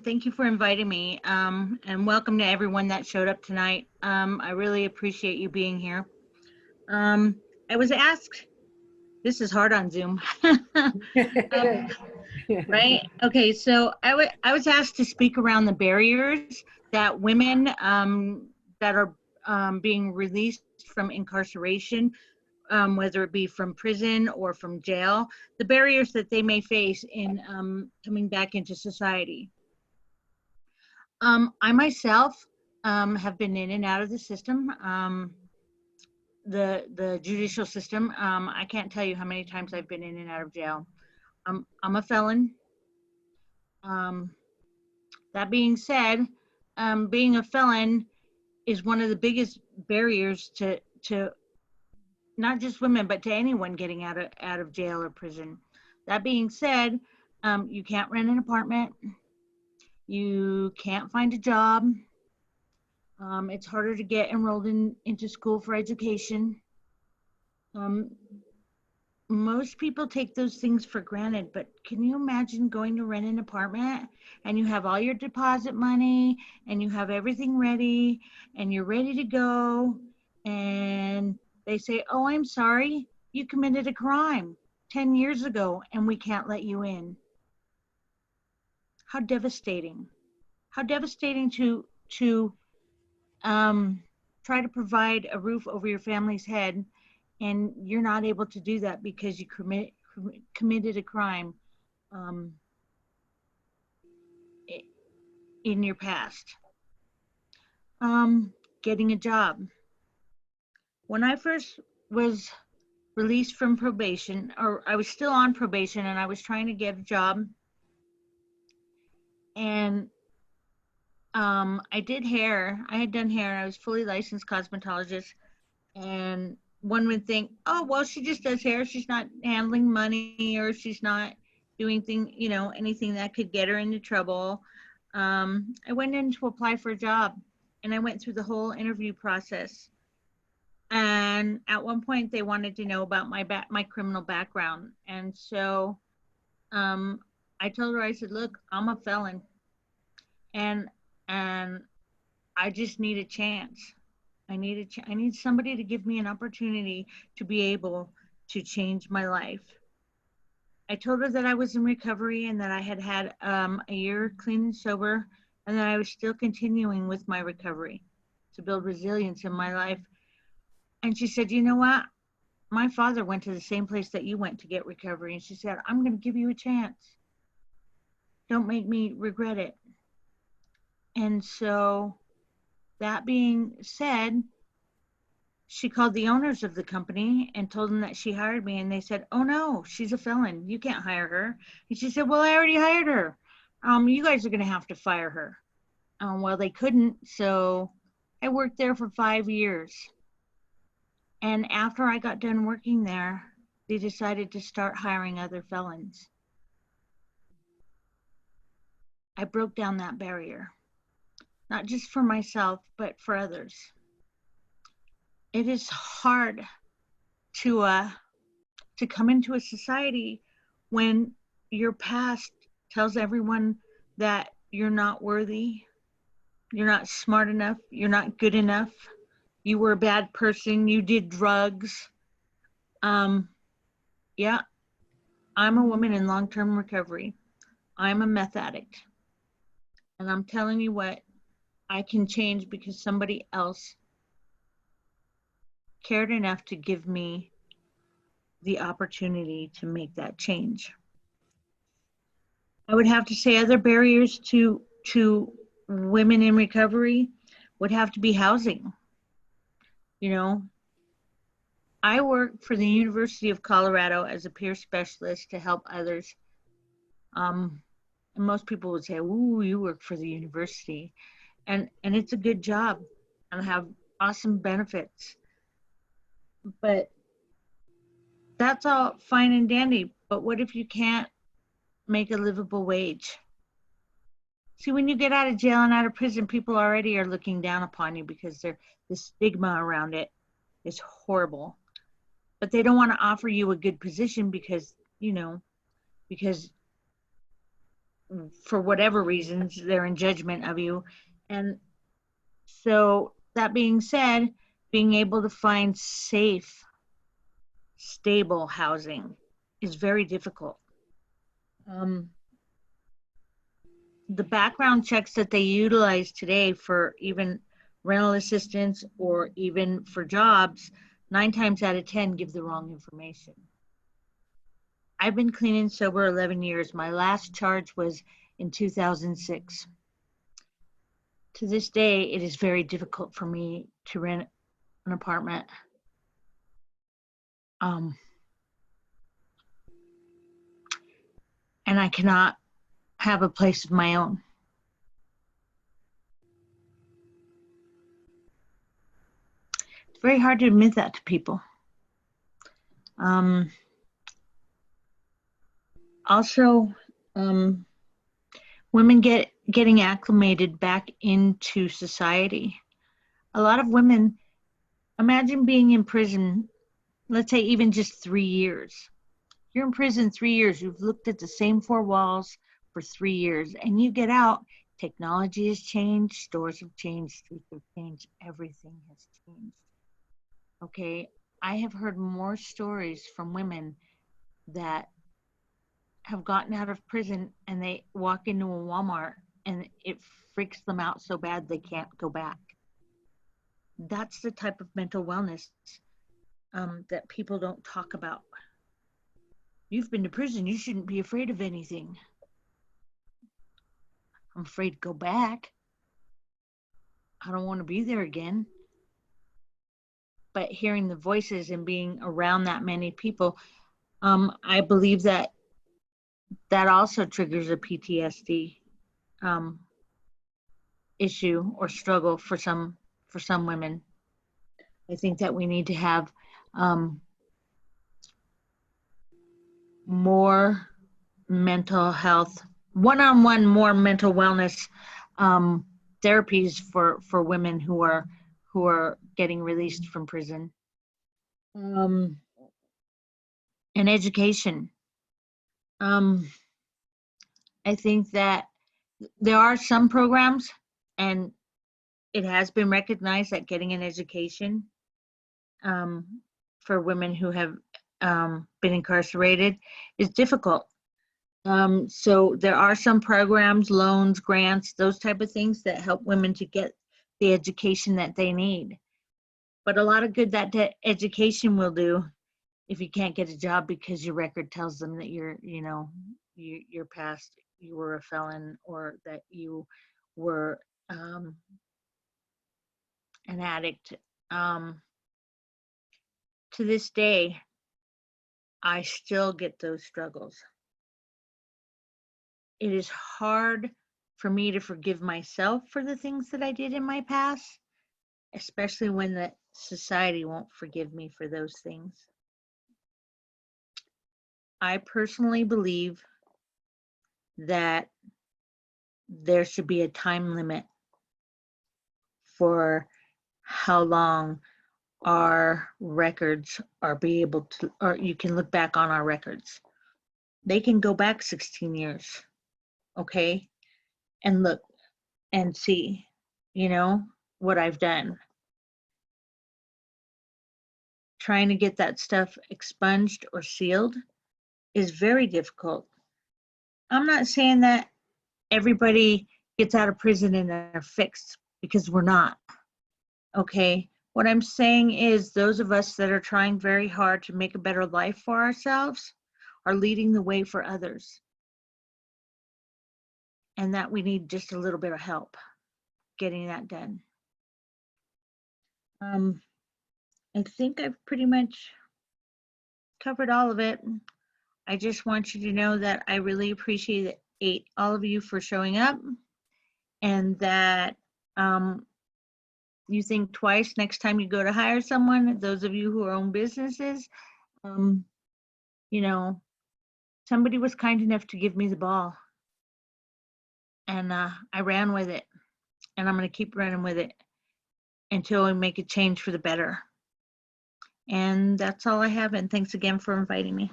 Thank you for inviting me, and welcome to everyone that showed up tonight. I really appreciate you being here. Um, I was asked, this is hard on Zoom, right? Okay, so I was asked to speak around the barriers that women that are being released from incarceration, whether it be from prison or from jail, the barriers that they may face in coming back into society. I myself have been in and out of the system, the judicial system. I can't tell you how many times I've been in and out of jail. I'm a felon. Um, that being said, being a felon is one of the biggest barriers to not just women, but to anyone getting out of jail or prison. That being said, you can't rent an apartment. You can't find a job. It's harder to get enrolled into school for education. Um, Most people take those things for granted, but can you imagine going to rent an apartment and you have all your deposit money and you have everything ready and you're ready to go, and they say, "Oh, I'm sorry, you committed a crime 10 years ago and we can't let you in." How devastating. How devastating to try to provide a roof over your family's head, and you're not able to do that because you committed a crime um, in your past. Getting a job. When I first was released from probation, or I was still on probation and I was trying to get a job, and I did hair. I had done hair. I was fully licensed cosmetologist, and one would think, oh, well, she just does hair. She's not handling money, or she's not doing anything that could get her into trouble. I went in to apply for a job, and I went through the whole interview process. And at one point, they wanted to know about my criminal background, and so um, I told her, I said, look, I'm a felon, and and I just need a chance. I need somebody to give me an opportunity to be able to change my life. I told her that I was in recovery and that I had had a year clean and sober, and that I was still continuing with my recovery to build resilience in my life. And she said, "You know what? My father went to the same place that you went to get recovery." And she said, "I'm going to give you a chance. Don't make me regret it." And so, that being said, she called the owners of the company and told them that she hired me, and they said, "Oh no, she's a felon. You can't hire her." And she said, "Well, I already hired her. You guys are going to have to fire her." Well, they couldn't, so I worked there for 5 years. And after I got done working there, they decided to start hiring other felons. I broke down that barrier, not just for myself, but for others. It is hard to come into a society when your past tells everyone that you're not worthy, you're not smart enough, you're not good enough, you were a bad person, you did drugs. Um, yeah, I'm a woman in long-term recovery. I'm a meth addict. And I'm telling you what, I can change because somebody else cared enough to give me the opportunity to make that change. I would have to say other barriers to women in recovery would have to be housing. You know, I work for the University of Colorado as a peer specialist to help others. And most people would say, "Ooh, you work for the university," and it's a good job, and I have awesome benefits. But that's all fine and dandy. But what if you can't make a livable wage? See, when you get out of jail and out of prison, people already are looking down upon you because the stigma around it is horrible. But they don't want to offer you a good position because, because for whatever reasons, they're in judgment of you. And so, that being said, being able to find safe, stable housing is very difficult. Um, the background checks that they utilize today for even rental assistance or even for jobs, 9 times out of 10 give the wrong information. I've been clean and sober 11 years. My last charge was in 2006. To this day, it is very difficult for me to rent an apartment. And I cannot have a place of my own. It's very hard to admit that to people. Also, women getting acclimated back into society. A lot of women, imagine being in prison, let's say even just 3 years. You're in prison 3 years, you've looked at the same 4 walls for 3 years, and you get out, technology has changed, stores have changed, streets have changed, everything has changed. Okay, I have heard more stories from women that have gotten out of prison and they walk into a Walmart and it freaks them out so bad they can't go back. That's the type of mental wellness that people don't talk about. You've been to prison, you shouldn't be afraid of anything. I'm afraid to go back. I don't want to be there again. But hearing the voices and being around that many people, I believe that also triggers a PTSD issue or struggle for some women. I think that we need to have more mental health, one-on-one, more mental wellness therapies for women who are getting released from prison. And education. I think that there are some programs, and it has been recognized that getting an education for women who have been incarcerated is difficult. So there are some programs, loans, grants, those type of things that help women to get the education that they need. But a lot of good that education will do if you can't get a job because your record tells them that you're past, you were a felon, or that you were an addict. To this day, I still get those struggles. It is hard for me to forgive myself for the things that I did in my past, especially when the society won't forgive me for those things. I personally believe that there should be a time limit for how long our records are be able to, or you can look back on our records. They can go back 16 years, okay, and look and see, what I've done. Trying to get that stuff expunged or sealed is very difficult. I'm not saying that everybody gets out of prison and they're fixed, because we're not, okay? What I'm saying is those of us that are trying very hard to make a better life for ourselves are leading the way for others. And that we need just a little bit of help getting that done. I think I've pretty much covered all of it. I just want you to know that I really appreciate all of you for showing up, and that you think twice next time you go to hire someone. Those of you who own businesses, somebody was kind enough to give me the ball, and I ran with it, and I'm going to keep running with it until we make a change for the better. And that's all I have, and thanks again for inviting me.